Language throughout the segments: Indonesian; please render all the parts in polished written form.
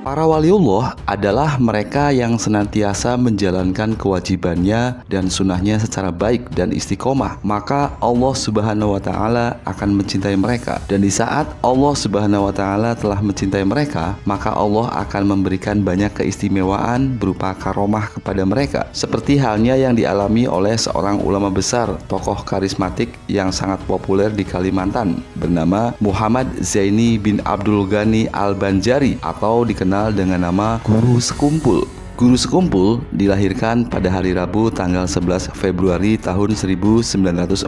Para waliullah adalah mereka yang senantiasa menjalankan kewajibannya dan sunnahnya secara baik dan istiqomah. Maka Allah Subhanahu wa Ta'ala akan mencintai mereka. Dan di saat Allah Subhanahu wa Ta'ala telah mencintai mereka, maka Allah akan memberikan banyak keistimewaan berupa karomah kepada mereka. Seperti halnya yang dialami oleh seorang ulama besar, tokoh karismatik yang sangat populer di Kalimantan, bernama Muhammad Zaini bin Abdul Ghani Al-Banjari, atau dikenal dengan nama Guru Sekumpul. Guru Sekumpul dilahirkan pada hari Rabu tanggal 11 Februari tahun 1942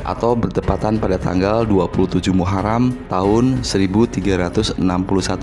atau bertepatan pada tanggal 27 Muharram tahun 1361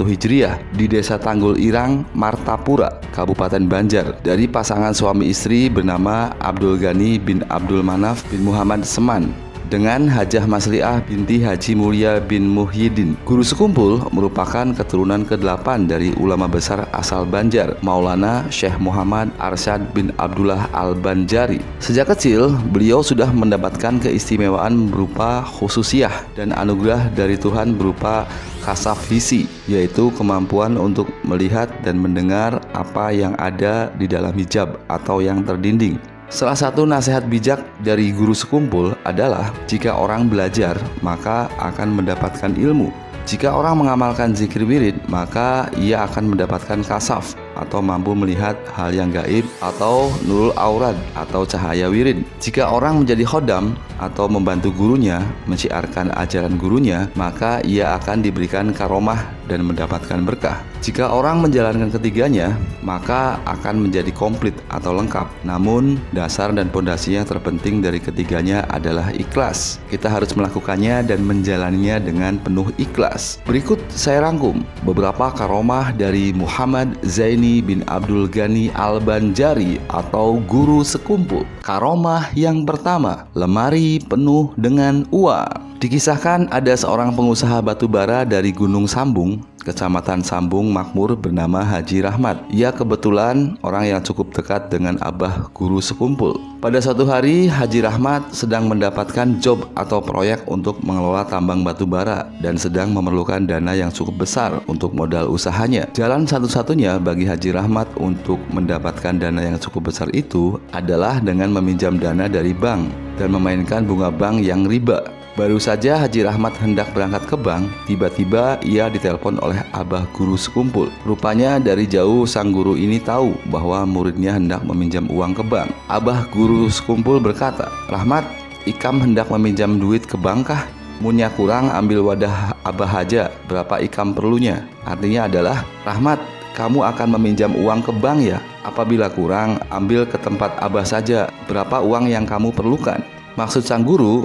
Hijriah di Desa Tanggul Irang, Martapura, Kabupaten Banjar, dari pasangan suami istri bernama Abdul Ghani bin Abdul Manaf bin Muhammad Seman dengan Hajah Masliah binti Haji Mulia bin Muhyiddin. Guru Sekumpul merupakan keturunan ke-8 dari ulama besar asal Banjar, Maulana Syekh Muhammad Arsyad bin Abdullah Al-Banjari. Sejak kecil, beliau sudah mendapatkan keistimewaan berupa khususiyah dan anugerah dari Tuhan berupa kasaf hisi, yaitu kemampuan untuk melihat dan mendengar apa yang ada di dalam hijab atau yang terdinding. Salah satu nasihat bijak dari Guru Sekumpul adalah jika orang belajar maka akan mendapatkan ilmu. Jika orang mengamalkan zikir wirid maka ia akan mendapatkan kasaf atau mampu melihat hal yang gaib atau nurul aurad atau cahaya wirid. Jika orang menjadi khodam atau membantu gurunya menciarkan ajaran gurunya, maka ia akan diberikan karomah dan mendapatkan berkah. Jika orang menjalankan ketiganya, maka akan menjadi komplit atau lengkap. Namun dasar dan pondasi yang terpenting dari ketiganya adalah ikhlas. Kita harus melakukannya dan menjalaninya dengan penuh ikhlas. Berikut saya rangkum beberapa karomah dari Muhammad Zaini bin Abdul Ghani Al-Banjari atau Guru Sekumpul. Karomah yang pertama, lemari penuh dengan uang. Dikisahkan ada seorang pengusaha batu bara dari Gunung Sambung, Kecamatan Sambung Makmur, bernama Haji Rahmat. Ia kebetulan orang yang cukup dekat dengan Abah Guru Sekumpul. Pada suatu hari, Haji Rahmat sedang mendapatkan job atau proyek untuk mengelola tambang batu bara dan sedang memerlukan dana yang cukup besar untuk modal usahanya. Jalan satu-satunya bagi Haji Rahmat untuk mendapatkan dana yang cukup besar itu adalah dengan meminjam dana dari bank dan memainkan bunga bank yang riba. Baru saja Haji Rahmat hendak berangkat ke bank, tiba-tiba ia ditelepon oleh Abah Guru Sekumpul. Rupanya dari jauh sang guru ini tahu bahwa muridnya hendak meminjam uang ke bank. Abah Guru Sekumpul berkata, "Rahmat, Ikam hendak meminjam duit ke bank kah? Munya kurang ambil wadah Abah aja, berapa Ikam perlunya?" Artinya adalah, "Rahmat, kamu akan meminjam uang ke bank ya? Apabila kurang, ambil ke tempat Abah saja, berapa uang yang kamu perlukan?" Maksud sang guru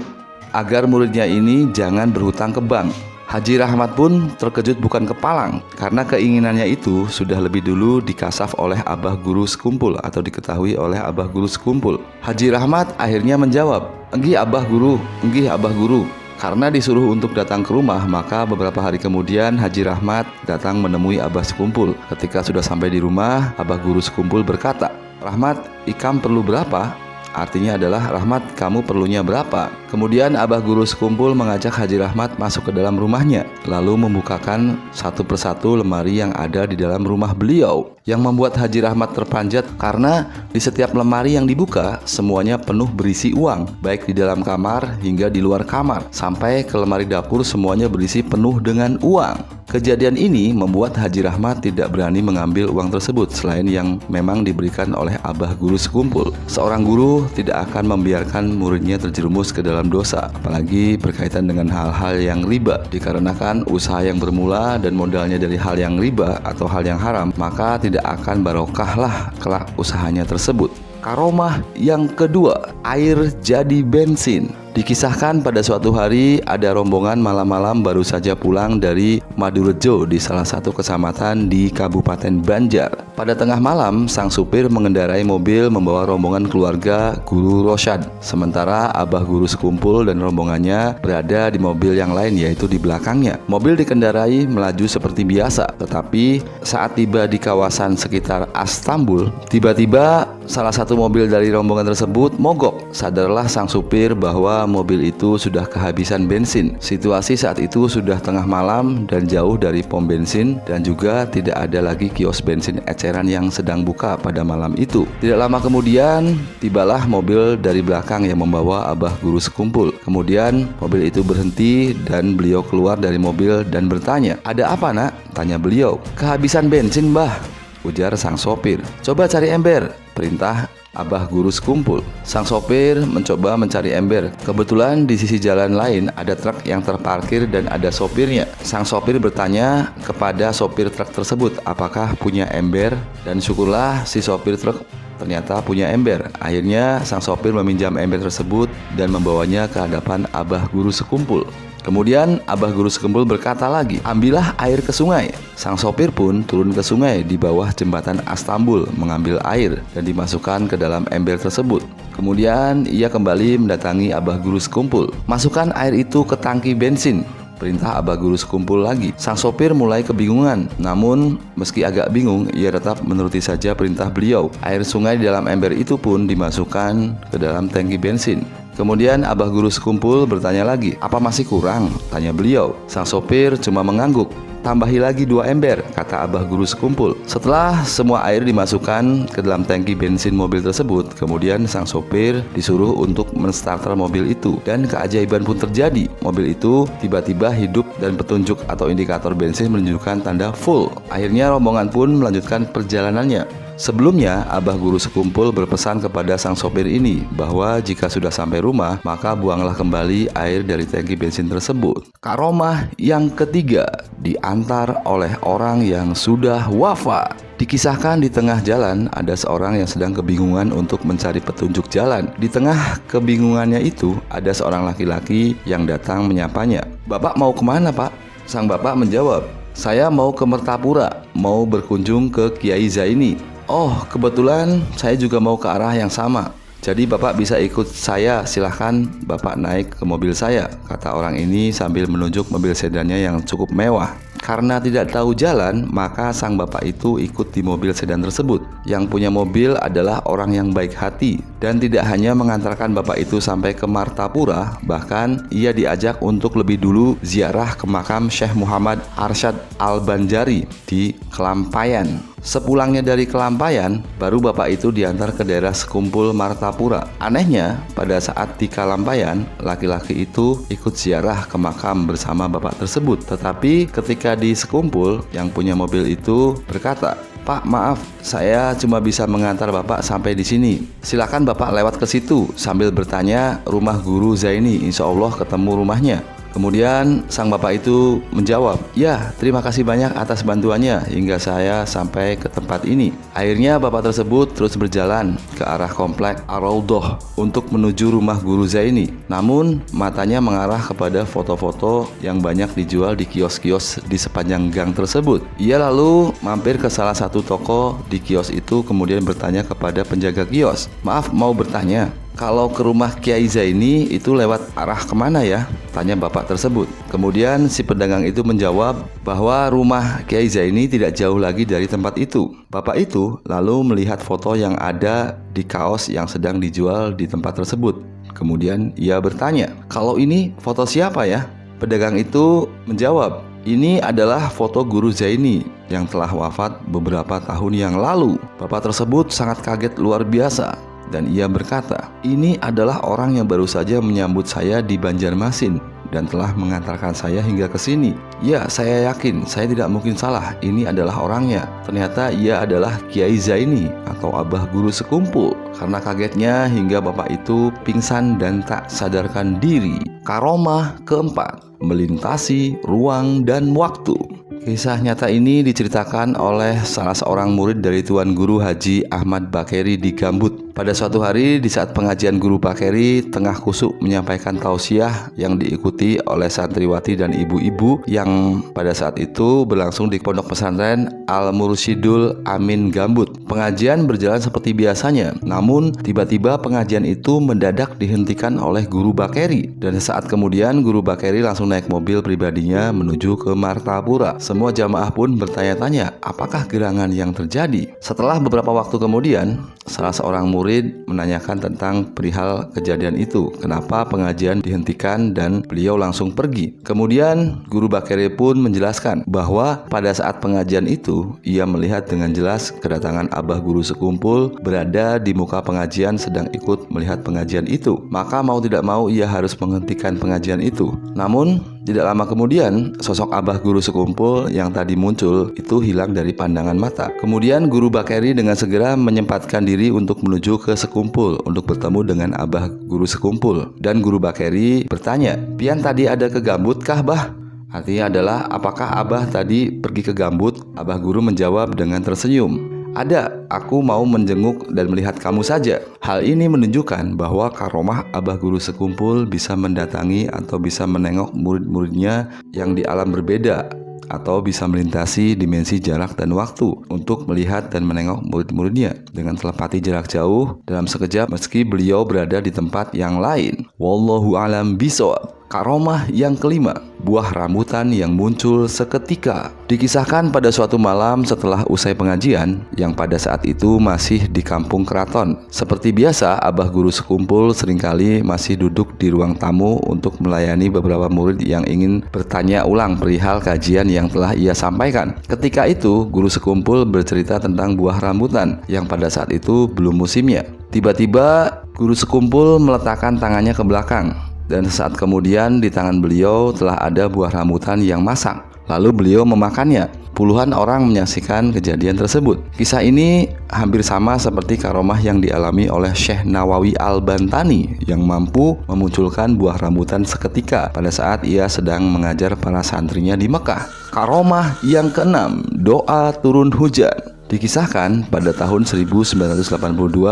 agar muridnya ini jangan berhutang ke bank. Haji Rahmat pun terkejut bukan kepalang, karena keinginannya itu sudah lebih dulu dikasaf oleh Abah Guru Sekumpul atau diketahui oleh Abah Guru Sekumpul. Haji Rahmat akhirnya menjawab, "Enggih Abah Guru, enggih Abah Guru." Karena disuruh untuk datang ke rumah, maka beberapa hari kemudian Haji Rahmat datang menemui Abah Sekumpul. Ketika sudah sampai di rumah, Abah Guru Sekumpul berkata, "Rahmat, Ikam perlu berapa?" Artinya adalah, "Rahmat, kamu perlunya berapa?" Kemudian Abah Guru Sekumpul mengajak Haji Rahmat masuk ke dalam rumahnya, lalu membukakan satu persatu lemari yang ada di dalam rumah beliau, yang membuat Haji Rahmat terpanjat karena di setiap lemari yang dibuka semuanya penuh berisi uang, baik di dalam kamar hingga di luar kamar, sampai ke lemari dapur semuanya berisi penuh dengan uang. Kejadian ini membuat Haji Rahmat tidak berani mengambil uang tersebut selain yang memang diberikan oleh Abah Guru Sekumpul. Seorang guru tidak akan membiarkan muridnya terjerumus ke dalam dosa, apalagi berkaitan dengan hal-hal yang riba. Dikarenakan usaha yang bermula dan modalnya dari hal yang riba atau hal yang haram, maka tidak akan barokahlah kelak usahanya tersebut. Karomah yang kedua, air jadi bensin. Dikisahkan pada suatu hari ada rombongan malam-malam baru saja pulang dari Madurejo di salah satu kecamatan di Kabupaten Banjar. Pada tengah malam, sang supir mengendarai mobil membawa rombongan keluarga Guru Rosyad. Sementara Abah Guru Sekumpul dan rombongannya berada di mobil yang lain, yaitu di belakangnya. Mobil dikendarai melaju seperti biasa, tetapi saat tiba di kawasan sekitar Astambul, tiba-tiba salah satu mobil dari rombongan tersebut mogok. Sadarlah sang supir bahwa bahwa mobil itu sudah kehabisan bensin. Situasi saat itu sudah tengah malam dan jauh dari pom bensin, dan juga tidak ada lagi kios bensin eceran yang sedang buka pada malam itu. Tidak lama kemudian tibalah mobil dari belakang yang membawa Abah Guru Sekumpul. Kemudian mobil itu berhenti dan beliau keluar dari mobil dan bertanya, "Ada apa, Nak?" tanya beliau. "Kehabisan bensin, Mbah," ujar sang sopir. "Coba cari ember," perintah Abah Guru Sekumpul. Sang sopir mencoba mencari ember. Kebetulan di sisi jalan lain ada truk yang terparkir dan ada sopirnya. Sang sopir bertanya kepada sopir truk tersebut apakah punya ember, dan syukurlah si sopir truk ternyata punya ember. Akhirnya sang sopir meminjam ember tersebut dan membawanya ke hadapan Abah Guru Sekumpul. Kemudian Abah Guru Sekumpul berkata lagi, "Ambillah air ke sungai." Sang sopir pun turun ke sungai di bawah jembatan Astambul mengambil air dan dimasukkan ke dalam ember tersebut. Kemudian ia kembali mendatangi Abah Guru Sekumpul. "Masukkan air itu ke tangki bensin," perintah Abah Guru Sekumpul lagi. Sang sopir mulai kebingungan, namun meski agak bingung, ia tetap menuruti saja perintah beliau. Air sungai di dalam ember itu pun dimasukkan ke dalam tangki bensin. Kemudian Abah Guru Sekumpul bertanya lagi, "Apa masih kurang?" tanya beliau. Sang sopir cuma mengangguk. "Tambahi lagi 2 ember," kata Abah Guru Sekumpul. Setelah semua air dimasukkan ke dalam tangki bensin mobil tersebut, kemudian sang sopir disuruh untuk menstarter mobil itu. Dan keajaiban pun terjadi. Mobil itu tiba-tiba hidup dan petunjuk atau indikator bensin menunjukkan tanda full. Akhirnya rombongan pun melanjutkan perjalanannya. Sebelumnya, Abah Guru Sekumpul berpesan kepada sang sopir ini bahwa jika sudah sampai rumah, maka buanglah kembali air dari tangki bensin tersebut. Karomah yang ketiga, diantar oleh orang yang sudah wafat. Dikisahkan di tengah jalan ada seorang yang sedang kebingungan untuk mencari petunjuk jalan. Di tengah kebingungannya itu ada seorang laki-laki yang datang menyapanya. "Bapak mau kemana, Pak?" Sang bapak menjawab, "Saya mau ke Mertapura, mau berkunjung ke Kiai Zaini." "Oh, kebetulan saya juga mau ke arah yang sama. Jadi Bapak bisa ikut saya, silahkan Bapak naik ke mobil saya," kata orang ini sambil menunjuk mobil sedannya yang cukup mewah. Karena tidak tahu jalan, maka sang bapak itu ikut di mobil sedan tersebut. Yang punya mobil adalah orang yang baik hati, dan tidak hanya mengantarkan bapak itu sampai ke Martapura, bahkan ia diajak untuk lebih dulu ziarah ke makam Syekh Muhammad Arsyad Al-Banjari di Kelampayan. Sepulangnya dari Kelampayan, baru bapak itu diantar ke daerah Sekumpul Martapura. Anehnya, pada saat di Kelampayan, laki-laki itu ikut ziarah ke makam bersama bapak tersebut. Tetapi ketika di Sekumpul, yang punya mobil itu berkata, "Pak, maaf, saya cuma bisa mengantar Bapak sampai di sini. Silakan Bapak lewat ke situ," sambil bertanya rumah Guru Zaini. Insya Allah ketemu rumahnya. Kemudian sang bapak itu menjawab, "Ya, terima kasih banyak atas bantuannya hingga saya sampai ke tempat ini." Akhirnya bapak tersebut terus berjalan ke arah komplek Ar-Raudhah untuk menuju rumah Guru Zaini. Namun matanya mengarah kepada foto-foto yang banyak dijual di kios-kios di sepanjang gang tersebut. Ia lalu mampir ke salah satu toko di kios itu, kemudian bertanya kepada penjaga kios, "Maaf, mau bertanya, kalau ke rumah Kiai Zaini itu lewat arah kemana ya?" tanya bapak tersebut. Kemudian si pedagang itu menjawab bahwa rumah Kiai Zaini tidak jauh lagi dari tempat itu. Bapak itu lalu melihat foto yang ada di kaos yang sedang dijual di tempat tersebut. Kemudian ia bertanya, "Kalau ini foto siapa ya?" Pedagang itu menjawab, "Ini adalah foto Guru Zaini yang telah wafat beberapa tahun yang lalu." Bapak tersebut sangat kaget luar biasa. Dan ia berkata, "Ini adalah orang yang baru saja menyambut saya di Banjarmasin dan telah mengantarkan saya hingga ke sini. Ya, saya yakin saya tidak mungkin salah. Ini adalah orangnya." Ternyata ia adalah Kiai Zaini atau Abah Guru Sekumpul. Karena kagetnya hingga bapak itu pingsan dan tak sadarkan diri. Karomah keempat, melintasi ruang dan waktu. Kisah nyata ini diceritakan oleh salah seorang murid dari Tuan Guru Haji Ahmad Bakeri di Gambut. Pada suatu hari di saat pengajian Guru Bakeri tengah kusuk menyampaikan tausiah yang diikuti oleh santriwati dan ibu-ibu yang pada saat itu berlangsung di Pondok Pesantren Al-Mursyidul Amin Gambut. Pengajian berjalan seperti biasanya, namun tiba-tiba pengajian itu mendadak dihentikan oleh Guru Bakeri, dan sesaat kemudian Guru Bakeri langsung naik mobil pribadinya menuju ke Martapura. Semua jamaah pun bertanya-tanya apakah gerangan yang terjadi. Setelah beberapa waktu kemudian, salah seorang murid murid menanyakan tentang perihal kejadian itu. Kenapa pengajian dihentikan dan beliau langsung pergi. Kemudian Guru Bakeri pun menjelaskan bahwa pada saat pengajian itu ia melihat dengan jelas kedatangan abah guru sekumpul berada di muka pengajian sedang ikut melihat pengajian itu. Maka mau tidak mau ia harus menghentikan pengajian itu. Namun tidak lama kemudian sosok abah guru sekumpul yang tadi muncul itu hilang dari pandangan mata. Kemudian Guru Bakeri dengan segera menyempatkan diri untuk menuju ke sekumpul untuk bertemu dengan abah guru sekumpul. Dan Guru Bakeri bertanya, "Pian tadi ada ke Gambut kah, Bah?" Artinya adalah, apakah abah tadi pergi ke Gambut? Abah guru menjawab dengan tersenyum, "Ada, aku mau menjenguk dan melihat kamu saja." Hal ini menunjukkan bahwa karomah abah guru sekumpul bisa mendatangi atau bisa menengok murid-muridnya yang di alam berbeda, atau bisa melintasi dimensi jarak dan waktu untuk melihat dan menengok murid-muridnya dengan telepati jarak jauh dalam sekejap meski beliau berada di tempat yang lain. Wallahu a'lam bishawab. Karomah yang kelima, buah rambutan yang muncul seketika. Dikisahkan pada suatu malam setelah usai pengajian, yang pada saat itu masih di kampung keraton. Seperti biasa, abah guru sekumpul seringkali masih duduk di ruang tamu untuk melayani beberapa murid yang ingin bertanya ulang perihal kajian yang telah ia sampaikan. Ketika itu, guru sekumpul bercerita tentang buah rambutan yang pada saat itu belum musimnya. Tiba-tiba, guru sekumpul meletakkan tangannya ke belakang. Dan sesaat kemudian di tangan beliau telah ada buah rambutan yang masak. Lalu beliau memakannya. Puluhan orang menyaksikan kejadian tersebut. Kisah ini hampir sama seperti karomah yang dialami oleh Syekh Nawawi Al-Bantani yang mampu memunculkan buah rambutan seketika pada saat ia sedang mengajar para santrinya di Mekah. Karomah yang keenam, doa turun hujan. Dikisahkan pada tahun 1982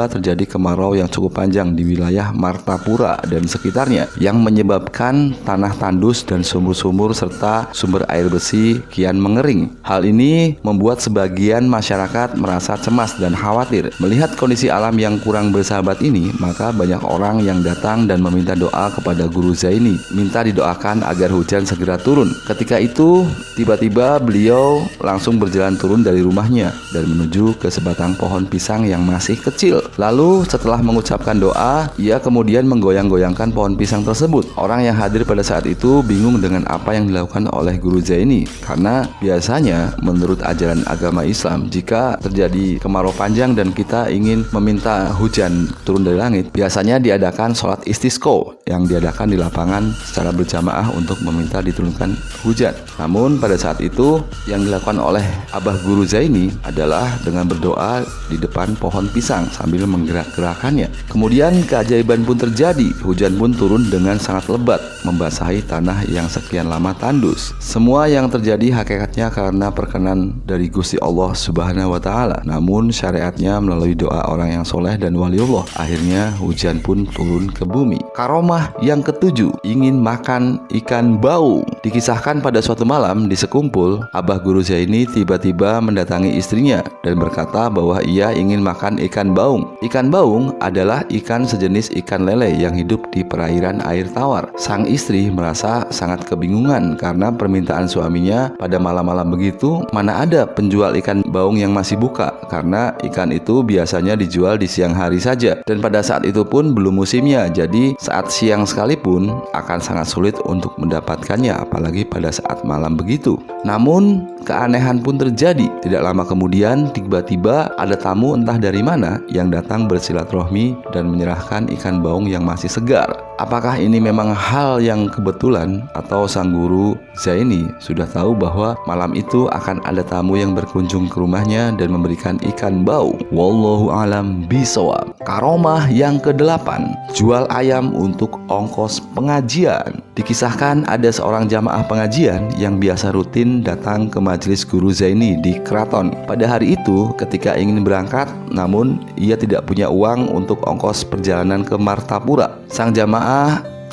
terjadi kemarau yang cukup panjang di wilayah Martapura dan sekitarnya yang menyebabkan tanah tandus dan sumur-sumur serta sumber air bersih kian mengering. Hal ini membuat sebagian masyarakat merasa cemas dan khawatir. Melihat kondisi alam yang kurang bersahabat ini, maka banyak orang yang datang dan meminta doa kepada Guru Zaini, minta didoakan agar hujan segera turun. Ketika itu, tiba-tiba beliau langsung berjalan turun dari rumahnya dan menuju ke sebatang pohon pisang yang masih kecil. Lalu setelah mengucapkan doa, ia kemudian menggoyang-goyangkan pohon pisang tersebut. Orang yang hadir pada saat itu bingung dengan apa yang dilakukan oleh Guru Zaini, karena biasanya menurut ajaran agama Islam, jika terjadi kemarau panjang dan kita ingin meminta hujan turun dari langit, biasanya diadakan sholat istisqa yang diadakan di lapangan secara berjamaah untuk meminta diturunkan hujan. Namun pada saat itu yang dilakukan oleh Abah Guru Zaini adalah dengan berdoa di depan pohon pisang sambil menggerak-gerakannya. Kemudian keajaiban pun terjadi. Hujan pun turun dengan sangat lebat, membasahi tanah yang sekian lama tandus. Semua yang terjadi hakikatnya karena perkenan dari Gusti Allah Subhanahu wa Ta'ala. Namun syariatnya melalui doa orang yang soleh dan waliullah. Akhirnya hujan pun turun ke bumi. Karomah yang ketujuh, ingin makan ikan baung. Dikisahkan pada suatu malam di sekumpul, Abah Guru Zaini tiba-tiba mendatangi istrinya dan berkata bahwa ia ingin makan ikan baung. Ikan baung adalah ikan sejenis ikan lele yang hidup di perairan air tawar. Sang istri merasa sangat kebingungan karena permintaan suaminya pada malam-malam begitu, mana ada penjual ikan baung yang masih buka, karena ikan itu biasanya dijual di siang hari saja dan pada saat itu pun belum musimnya. Jadi saat siang sekalipun akan sangat sulit untuk mendapatkannya, apalagi pada saat malam begitu. Namun keanehan pun terjadi. Tidak lama kemudian tiba-tiba ada tamu entah dari mana yang datang bersilaturahmi dan menyerahkan ikan baung yang masih segar. Apakah ini memang hal yang kebetulan atau sang Guru Zaini sudah tahu bahwa malam itu akan ada tamu yang berkunjung ke rumahnya dan memberikan ikan baung? Wallahu a'lam bishawab. Karomah yang ke-8, jual ayam untuk ongkos pengajian. Dikisahkan ada seorang jamaah pengajian yang biasa rutin datang ke majelis Guru Zaini di keraton. Pada hari itu ketika ingin berangkat, namun ia tidak punya uang untuk ongkos perjalanan ke Martapura. Sang jamaah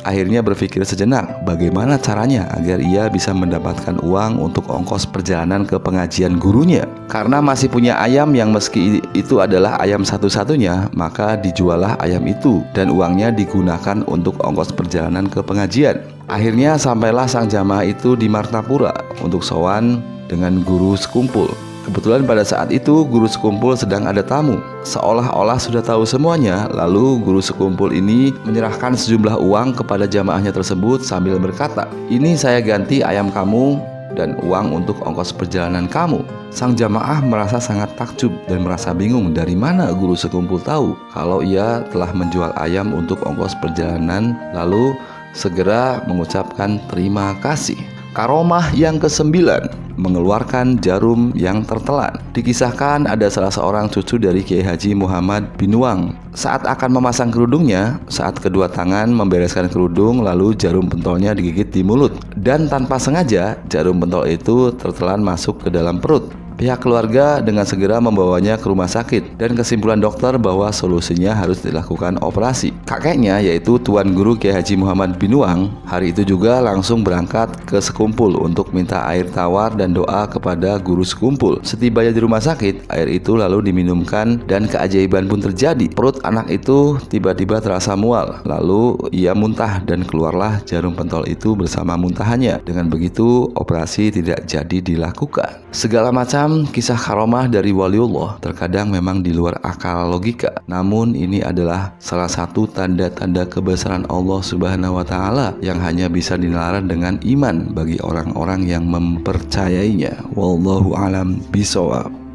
akhirnya berpikir sejenak bagaimana caranya agar ia bisa mendapatkan uang untuk ongkos perjalanan ke pengajian gurunya. Karena masih punya ayam yang meski itu adalah ayam satu-satunya, maka dijualah ayam itu dan uangnya digunakan untuk ongkos perjalanan ke pengajian. Akhirnya sampailah sang jamaah itu di Martapura untuk sowan dengan guru sekumpul. Kebetulan pada saat itu guru sekumpul sedang ada tamu. Seolah-olah sudah tahu semuanya, lalu guru sekumpul ini menyerahkan sejumlah uang kepada jamaahnya tersebut sambil berkata, "Ini saya ganti ayam kamu dan uang untuk ongkos perjalanan kamu." Sang jamaah merasa sangat takjub dan merasa bingung dari mana guru sekumpul tahu kalau ia telah menjual ayam untuk ongkos perjalanan, lalu segera mengucapkan terima kasih. Karomah yang ke-9, mengeluarkan jarum yang tertelan. Dikisahkan ada salah seorang cucu dari Kiai Haji Muhammad Binuang. Saat akan memasang kerudungnya, saat kedua tangan membereskan kerudung, lalu jarum pentolnya digigit di mulut. Dan tanpa sengaja, jarum pentol itu tertelan masuk ke dalam perut. Pihak keluarga dengan segera membawanya ke rumah sakit dan kesimpulan dokter bahwa solusinya harus dilakukan operasi. Kakeknya yaitu Tuan Guru Kiai Haji Muhammad Binuang hari itu juga langsung berangkat ke sekumpul untuk minta air tawar dan doa kepada guru sekumpul. Setibanya di rumah sakit, air itu lalu diminumkan dan keajaiban pun terjadi. Perut anak itu tiba-tiba terasa mual, lalu ia muntah dan keluarlah jarum pentol itu bersama muntahannya. Dengan begitu operasi tidak jadi dilakukan. Segala macam kisah karomah dari waliullah terkadang memang di luar akal logika. Namun ini adalah salah satu tanda-tanda kebesaran Allah Subhanahu wa taala yang hanya bisa dinalaran dengan iman bagi orang-orang yang mempercayainya. Wallahu alam bishawab.